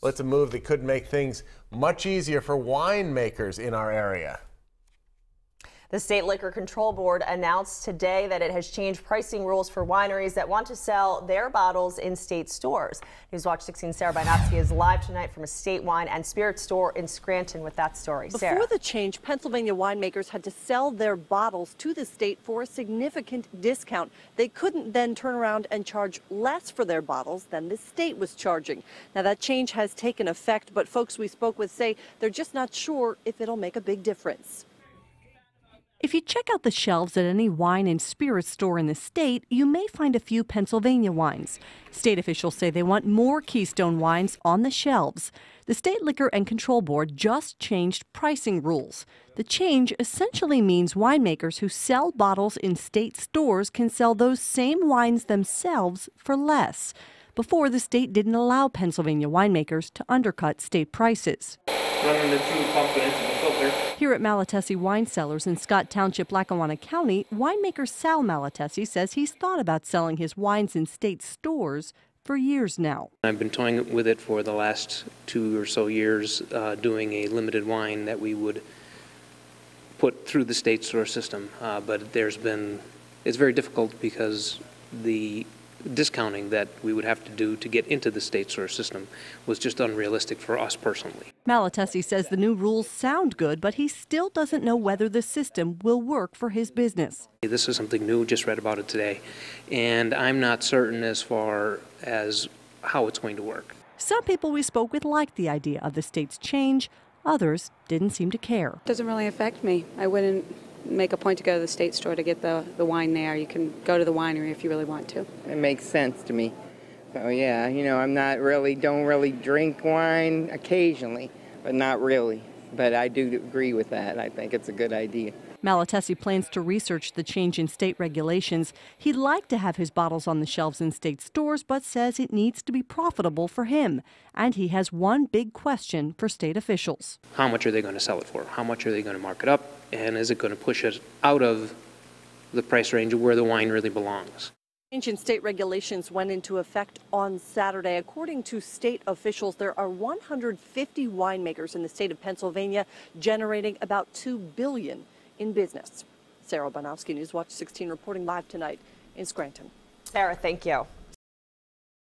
Well, it's a move that could make things much easier for winemakers in our area. The State Liquor Control Board announced today that it has changed pricing rules for wineries that want to sell their bottles in state stores. Newswatch 16's Sarah Bynowski is live tonight from a state wine and spirit store in Scranton with that story. Sarah. Before the change, Pennsylvania winemakers had to sell their bottles to the state for a significant discount. They couldn't then turn around and charge less for their bottles than the state was charging. Now that change has taken effect, but folks we spoke with say they're just not sure if it'll make a big difference. If you check out the shelves at any wine and spirits store in the state, you may find a few Pennsylvania wines. State officials say they want more Keystone wines on the shelves. The State Liquor and Control Board just changed pricing rules. The change essentially means winemakers who sell bottles in state stores can sell those same wines themselves for less. Before, the state didn't allow Pennsylvania winemakers to undercut state prices. Running the 2 pump into the filter. Here at Malatesi Wine Cellars in Scott Township, Lackawanna County, winemaker Sal Malatesi says he's thought about selling his wines in state stores for years now. I've been toying with it for the last 2 or so years, doing a limited wine that we would put through the state store system, but it's very difficult because the discounting that we would have to do to get into the state store system was just unrealistic for us personally. Malatesi says the new rules sound good, but he still doesn't know whether the system will work for his business. This is something new, just read about it today, and I'm not certain as far as how it's going to work. Some people we spoke with liked the idea of the state's change. Others didn't seem to care. It doesn't really affect me. I wouldn't make a point to go to the state store to get the wine there. You can go to the winery if you really want to. It makes sense to me. So yeah, don't really drink wine occasionally, but not really. But I do agree with that. I think it's a good idea. Malatesi plans to research the change in state regulations. He'd like to have his bottles on the shelves in state stores, but says it needs to be profitable for him. And he has one big question for state officials. How much are they going to sell it for? How much are they going to mark it up? And is it going to push it out of the price range of where the wine really belongs? Change in state regulations went into effect on Saturday. According to state officials, there are 150 winemakers in the state of Pennsylvania generating about $2 billion in business. Sarah Bynowski, Newswatch 16, reporting live tonight in Scranton. Sarah, thank you.